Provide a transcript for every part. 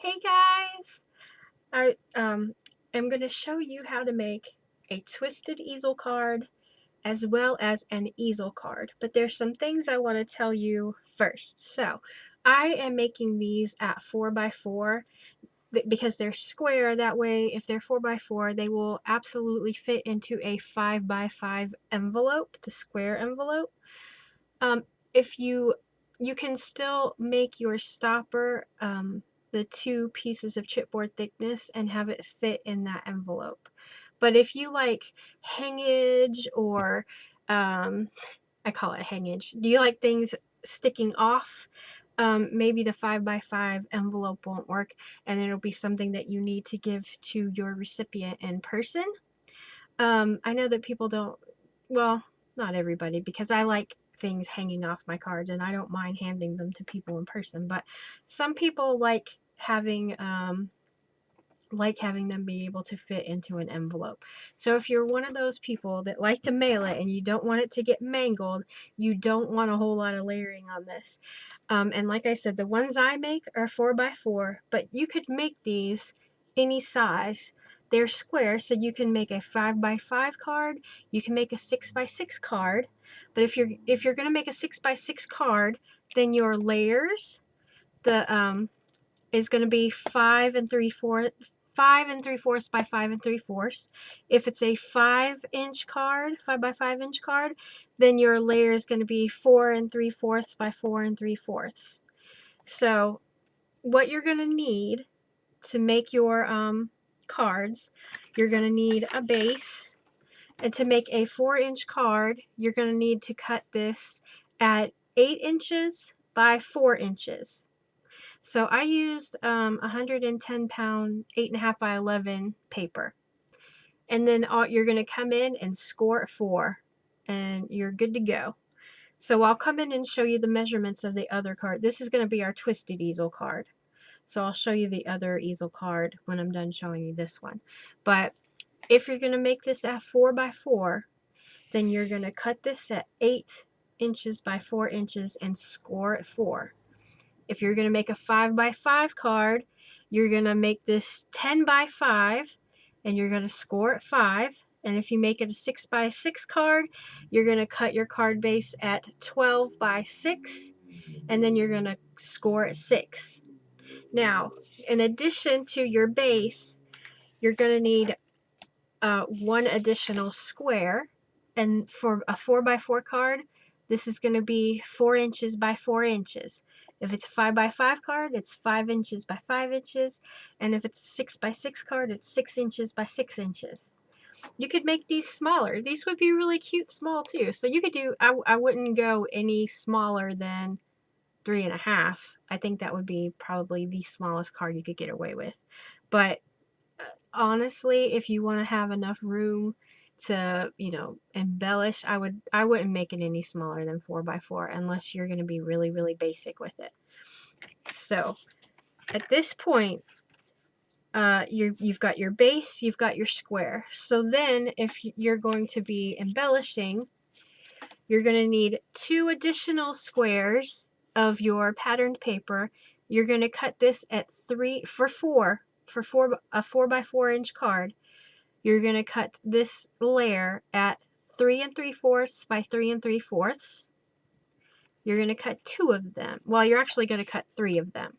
Hey guys! I am going to show you how to make a twisted easel card as well as an easel card. But there's some things I want to tell you first. So I am making these at 4x4 because they're square. That way, if they're 4x4, they will absolutely fit into a 5x5 envelope, the square envelope. If you can still make your stopper the 2 pieces of chipboard thickness and have it fit in that envelope. But if you like hangage or I call it hangage. Do you like things sticking off? Maybe the 5x5 envelope won't work, and it'll be something that you need to give to your recipient in person. I know that people don't, well, not everybody, because I like things hanging off my cards and I don't mind handing them to people in person, but some people like having them be able to fit into an envelope. So if you're one of those people that like to mail it and you don't want it to get mangled, you don't want a whole lot of layering on this. And like I said, the ones I make are 4x4, but you could make these any size. They're square, so you can make a 5x5 card, you can make a 6x6 card, but if you're gonna make a 6x6 card, then your layers, is gonna be 5 3/4 by 5 3/4. If it's a 5-inch card, 5x5-inch card, then your layer is going to be 4 3/4 by 4 3/4. So what you're going to need to make your cards, you're going to need a base. And to make a 4-inch card, you're going to need to cut this at 8 inches by 4 inches. So I used 110 pound 8.5 by 11 paper. And then you're going to come in and score it 4 and you're good to go. So I'll come in and show you the measurements of the other card. This is going to be our twisted easel card. So I'll show you the other easel card when I'm done showing you this one. But if you're going to make this at 4x4, then you're going to cut this at 8 inches by 4 inches and score it 4. If you're going to make a 5x5 card, you're going to make this 10x5 and you're going to score at 5. And if you make it a 6x6 card, you're going to cut your card base at 12x6 and then you're going to score at 6. Now, in addition to your base, you're going to need one additional square. And for a 4x4 card, this is going to be 4 inches by 4 inches. If it's a 5x5 card, it's 5 inches by 5 inches. And if it's a 6x6 card, it's 6 inches by 6 inches. You could make these smaller. These would be really cute small too. So you could do, I wouldn't go any smaller than 3.5. I think that would be probably the smallest card you could get away with. But honestly, if you want to have enough room to, embellish, I wouldn't make it any smaller than 4x4 unless you're going to be really, really basic with it. So at this point, you've got your base, you've got your square. So then if you're going to be embellishing, you're going to need 2 additional squares of your patterned paper. You're going to cut this at 3 for 4 a 4x4 inch card. You're going to cut this layer at 3 3/4 by 3 3/4. You're going to cut 2 of them. Well, you're actually going to cut 3 of them.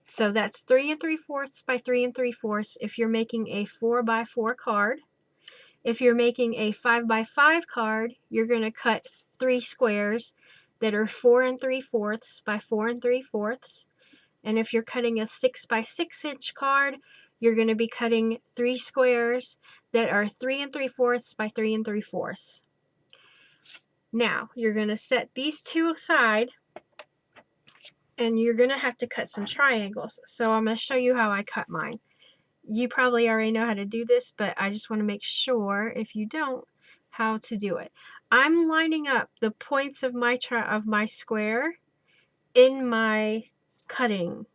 So that's 3 3/4 by 3 3/4 if you're making a 4x4 card. If you're making a 5x5 card, you're going to cut 3 squares that are 4 3/4 by 4 3/4. And if you're cutting a 6x6 inch card, you're going to be cutting 3 squares that are 3 3/4 by 3 3/4. Now, you're going to set these 2 aside, and you're going to have to cut some triangles. So I'm going to show you how I cut mine. You probably already know how to do this, but I just want to make sure, if you don't, how to do it. I'm lining up the points of my square in my cutting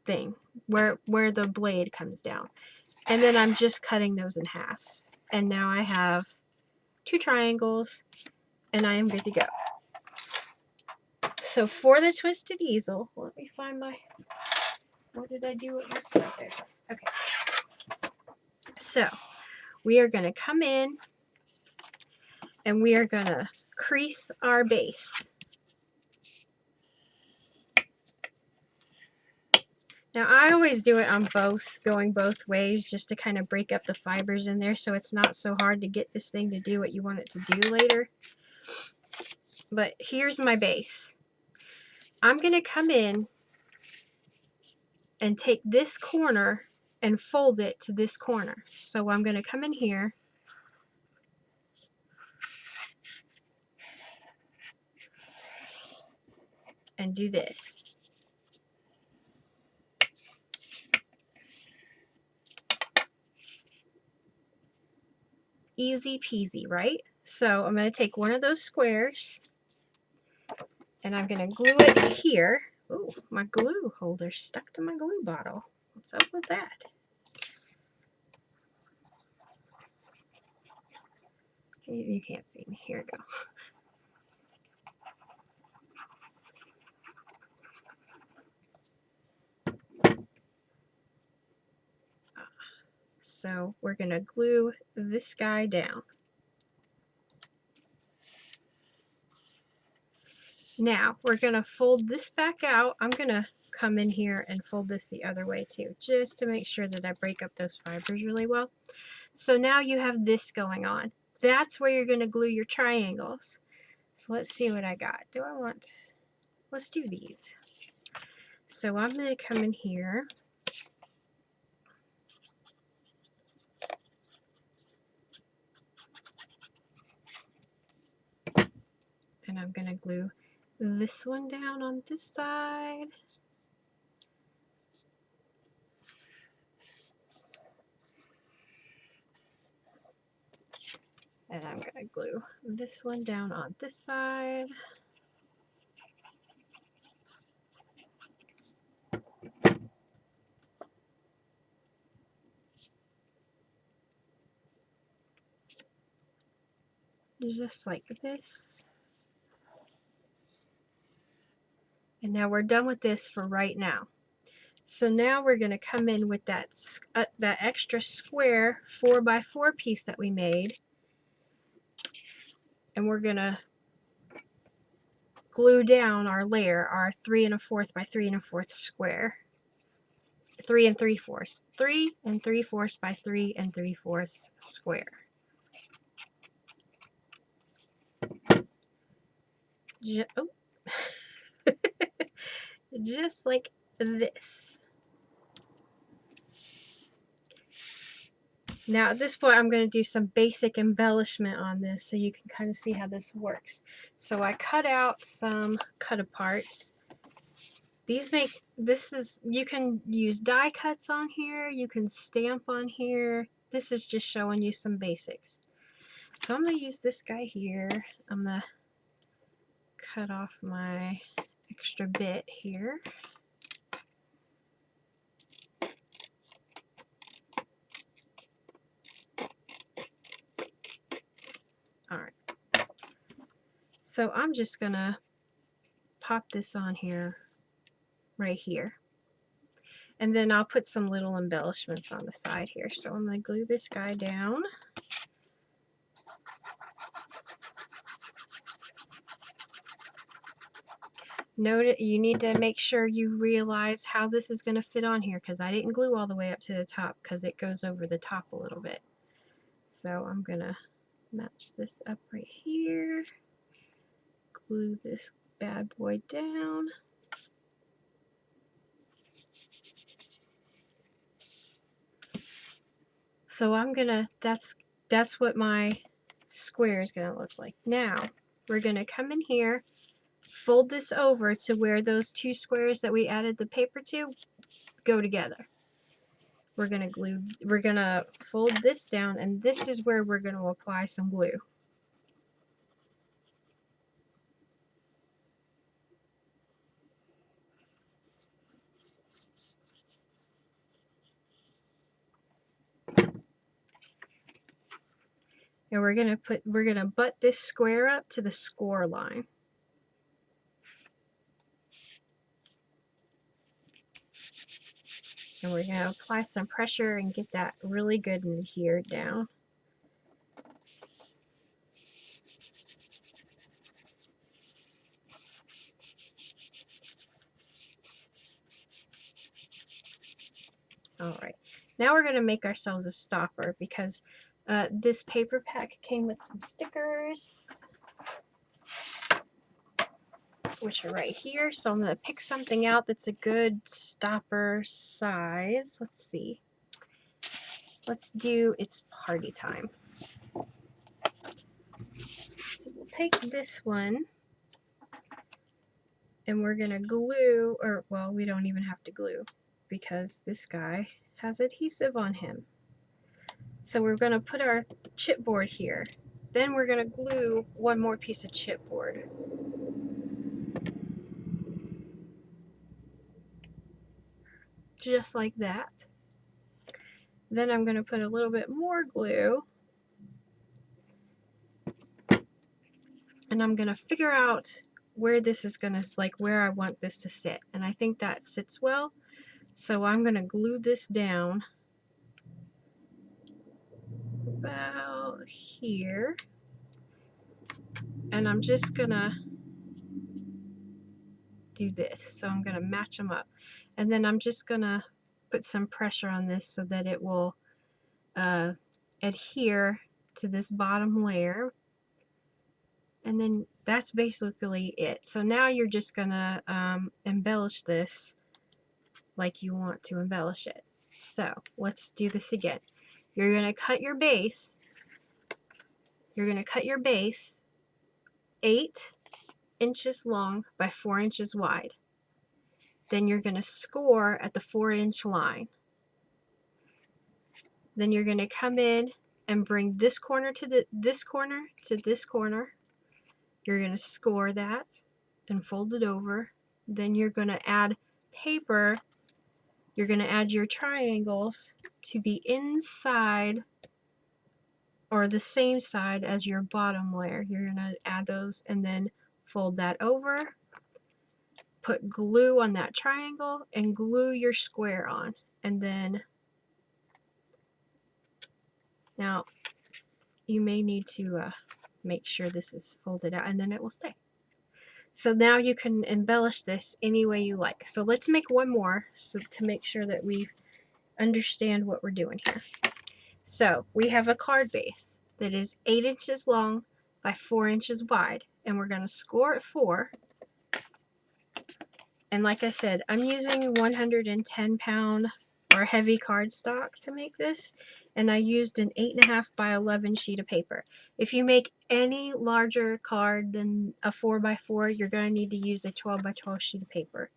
thing where the blade comes down, and then I'm just cutting those in half, and now I have 2 triangles and I am good to go. So for the twisted easel, let me find my What did I do? It was there it is. Okay. So we are going to come in and we are going to crease our base. Now I always do it on both, going both ways, just to kind of break up the fibers in there so it's not so hard to get this thing to do what you want it to do later. But here's my base. I'm going to come in and take this corner and fold it to this corner. So I'm going to come in here and do this. Easy peasy, right? So I'm going to take one of those squares and I'm going to glue it here. Oh, my glue holder stuck to my glue bottle. What's up with that? You can't see me. Here we go. So we're going to glue this guy down. Now we're going to fold this back out. I'm going to come in here and fold this the other way too, just to make sure that I break up those fibers really well. So now you have this going on. That's where you're going to glue your triangles. So let's see what I got. Let's do these. So I'm going to come in here. And I'm going to glue this one down on this side. And I'm going to glue this one down on this side. Just like this. And now we're done with this for right now. So now we're going to come in with that extra square 4x4 piece that we made. And we're going to glue down our layer, our 3 1/4 by 3 1/4 square. 3 3/4. 3 3/4 by 3 3/4 square. Just like this. Now at this point I'm going to do some basic embellishment on this so you can kind of see how this works. So I cut out some cut-aparts. You can use die cuts on here, you can stamp on here. This is just showing you some basics. So I'm going to use this guy here. I'm going to cut off my extra bit here. Alright. So I'm just going to pop this on here, right here. And then I'll put some little embellishments on the side here. So I'm going to glue this guy down. Note it, you need to make sure you realize how this is going to fit on here, because I didn't glue all the way up to the top because it goes over the top a little bit. So I'm going to match this up right here. Glue this bad boy down. So I'm going to, that's what my square is going to look like. Now we're going to come in here, fold this over to where those two squares that we added the paper to go together. We're going to fold this down, and this is where we're going to apply some glue. And we're going to butt this square up to the score line. And we're going to apply some pressure and get that really good and adhered down. Alright, now we're going to make ourselves a stopper because this paper pack came with some stickers, which are right here. So I'm going to pick something out that's a good stopper size. Let's see. Let's do It's Party Time. So we'll take this one and we're going to glue, or well, we don't even have to glue because this guy has adhesive on him. So we're going to put our chipboard here. Then we're going to glue one more piece of chipboard. Just like that. Then I'm going to put a little bit more glue. And I'm going to figure out where this is going to, like where I want this to sit. And I think that sits well. So I'm going to glue this down about here. And I'm just going to do this. So I'm going to match them up. And then I'm just going to put some pressure on this so that it will adhere to this bottom layer. And then that's basically it. So now you're just going to embellish this like you want to embellish it. So let's do this again. You're going to cut your base. You're going to cut your base 8 inches long by 4 inches wide. Then you're going to score at the 4-inch line. Then you're going to come in and bring this corner to this corner to this corner. You're going to score that and fold it over. Then you're going to add paper. You're going to add your triangles to the inside or the same side as your bottom layer. You're going to add those and then fold that over. Put glue on that triangle and glue your square on. And then now you may need to make sure this is folded out and then it will stay. So now you can embellish this any way you like. So let's make one more so to make sure that we understand what we're doing here. So we have a card base that is 8 inches long by 4 inches wide, and we're going to score at 4. And like I said, I'm using 110-pound or heavy cardstock to make this, and I used an 8.5 by 11 sheet of paper. If you make any larger card than a 4x4, you're going to need to use a 12 by 12 sheet of paper.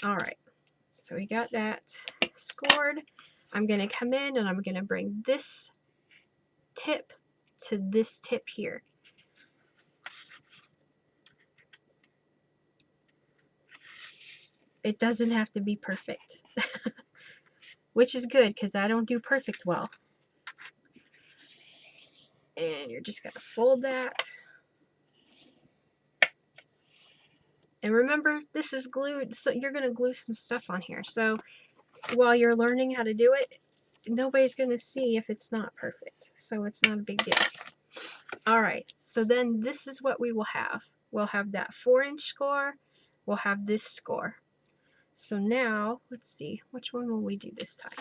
Alright, so we got that scored. I'm going to come in and I'm going to bring this tip to this tip here. It doesn't have to be perfect, which is good because I don't do perfect well. And you're just going to fold that. And remember, this is glued, so you're going to glue some stuff on here. So while you're learning how to do it, nobody's going to see if it's not perfect. So it's not a big deal. Alright, so then this is what we will have. We'll have that 4-inch score. We'll have this score. So now, let's see, which one will we do this time?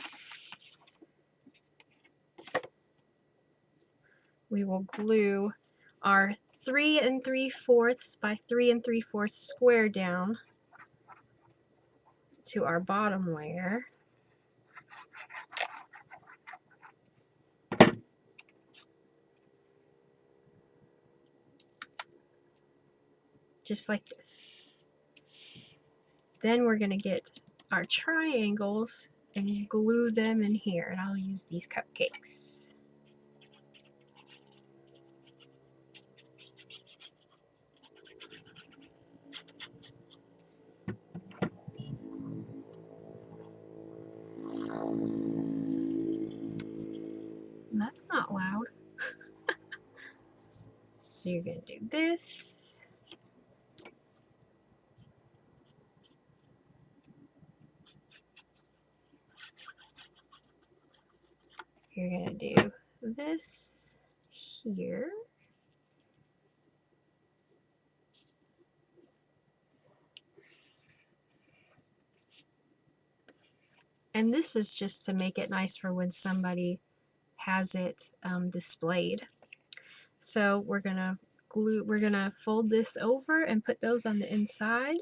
We will glue our 3 3/4 by 3 3/4 square down to our bottom layer. Just like this. Then we're going to get our triangles and glue them in here. And I'll use these cupcakes. That's not loud. So you're going to do this. You're going to do this here. And this is just to make it nice for when somebody has it displayed. So we're gonna fold this over and put those on the inside.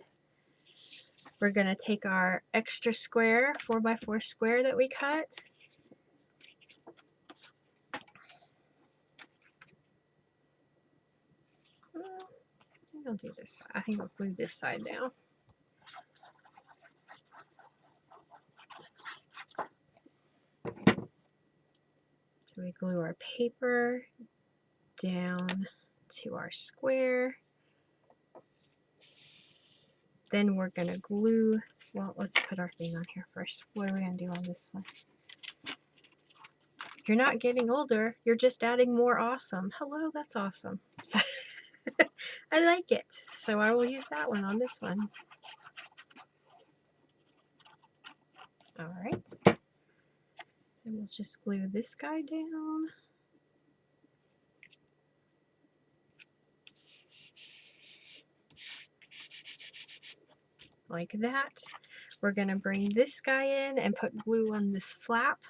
We're gonna take our extra square, 4x4 square that we cut. I'll do this. I think I'll glue this side down. So we glue our paper down to our square. Then we're gonna glue, well, let's put our thing on here first. What are we gonna do on this one? You're not getting older, you're just adding more awesome. Hello, that's awesome. I like it. So I will use that one on this one. All right. And we'll just glue this guy down. Like that. We're going to bring this guy in and put glue on this flap.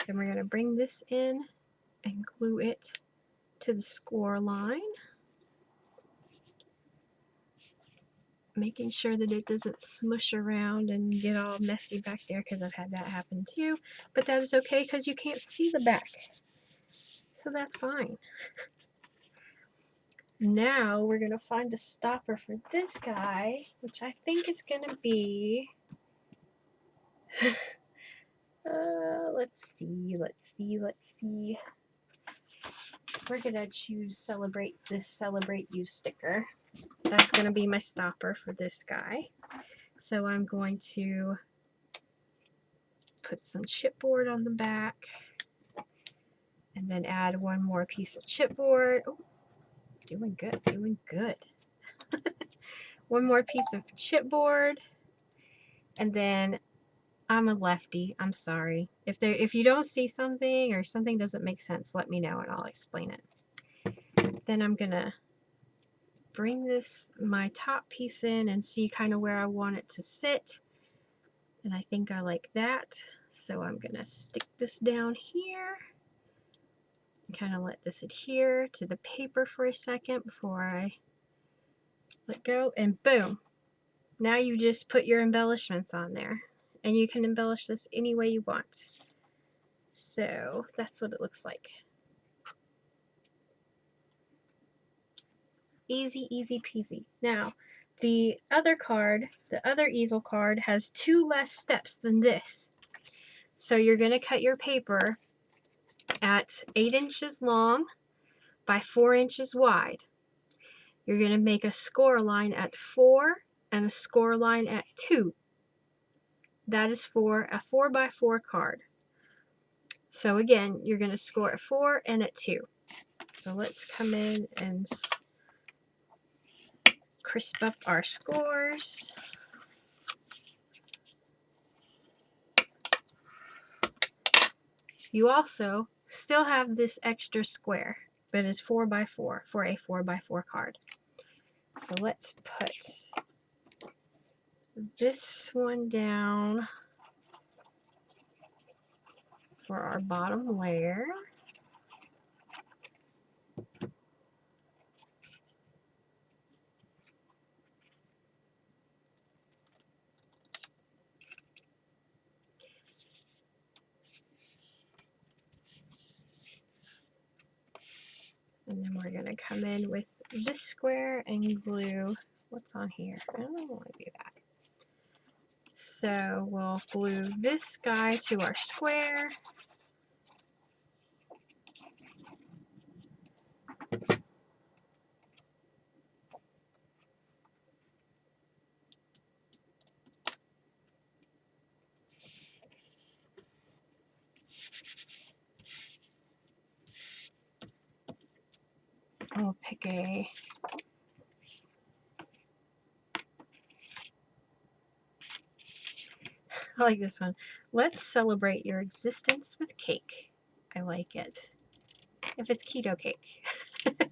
Then we're going to bring this in and glue it to the score line. Making sure that it doesn't smush around and get all messy back there, because I've had that happen too. But that is okay because you can't see the back. So that's fine. Now we're going to find a stopper for this guy, which I think is going to be... let's see. We're going to choose this Celebrate You sticker. That's going to be my stopper for this guy. So I'm going to put some chipboard on the back and then add one more piece of chipboard. Oh, doing good. One more piece of chipboard, and then I'm a lefty. I'm sorry. If you don't see something or something doesn't make sense, let me know and I'll explain it. Then I'm gonna bring my top piece in and see kind of where I want it to sit. And I think I like that. So I'm gonna stick this down here and kind of let this adhere to the paper for a second before I let go, and boom. Now you just put your embellishments on there, and you can embellish this any way you want. So that's what it looks like. Easy, easy peasy. Now, the other easel card, has 2 less steps than this. So you're going to cut your paper at 8 inches long by 4 inches wide. You're going to make a score line at 4 and a score line at 2. That is for a 4x4 card. So again, you're going to score at 4 and at 2. So let's come in and crisp up our scores. You also still have this extra square that is 4x4 for a 4x4 card. So let's put this one down for our bottom layer. And then we're going to come in with this square and glue what's on here. I don't want to do that. So we'll glue this guy to our square. I'll pick a I like this one. Let's celebrate your existence with cake. I like it. If it's keto cake. If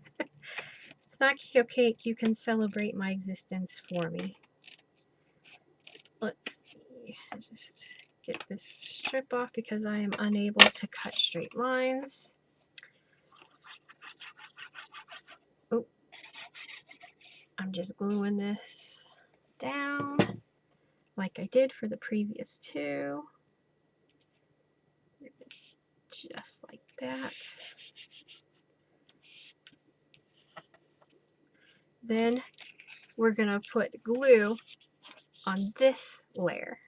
it's not keto cake, you can celebrate my existence for me. Let's see. I just get this strip off because I am unable to cut straight lines. Oh, I'm just gluing this down like I did for the previous two. Just like that. Then we're going to put glue on this layer.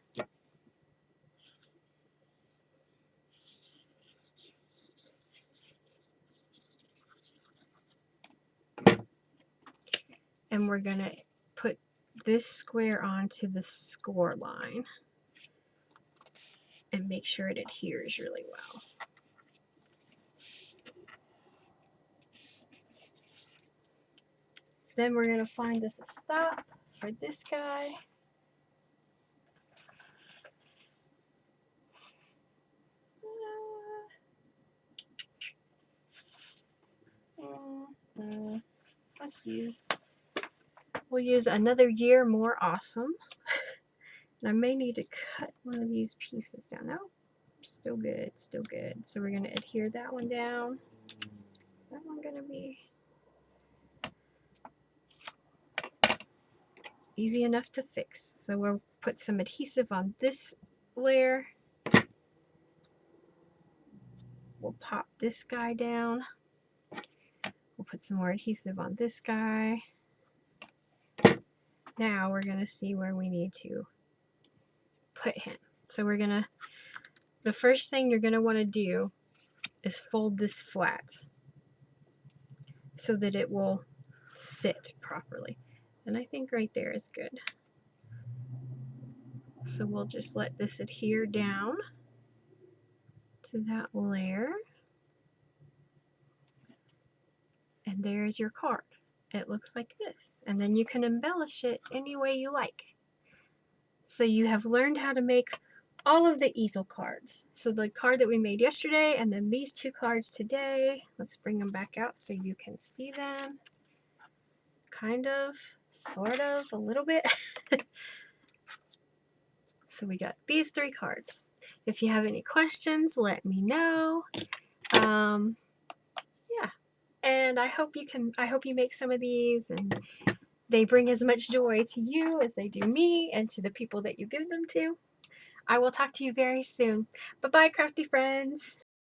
And we're going to put this square onto the score line and make sure it adheres really well. Then we're going to find us a stop for this guy. We'll use Another Year More Awesome. And I may need to cut one of these pieces down. No, still good, still good. So we're going to adhere that one down. That one going to be easy enough to fix. So we'll put some adhesive on this layer. We'll pop this guy down. We'll put some more adhesive on this guy. Now we're going to see where we need to put him. So we're going to, the first thing you're going to want to do is fold this flat so that it will sit properly. And I think right there is good. So we'll just let this adhere down to that layer. And there's your card. It looks like this. And then you can embellish it any way you like. So you have learned how to make all of the easel cards. So the card that we made yesterday and then these two cards today. Let's bring them back out so you can see them. Kind of, sort of, a little bit. So we got these three cards. If you have any questions, let me know. Yeah. And I hope you make some of these and they bring as much joy to you as they do me and to the people that you give them to. I will talk to you very soon. Bye-bye, crafty friends.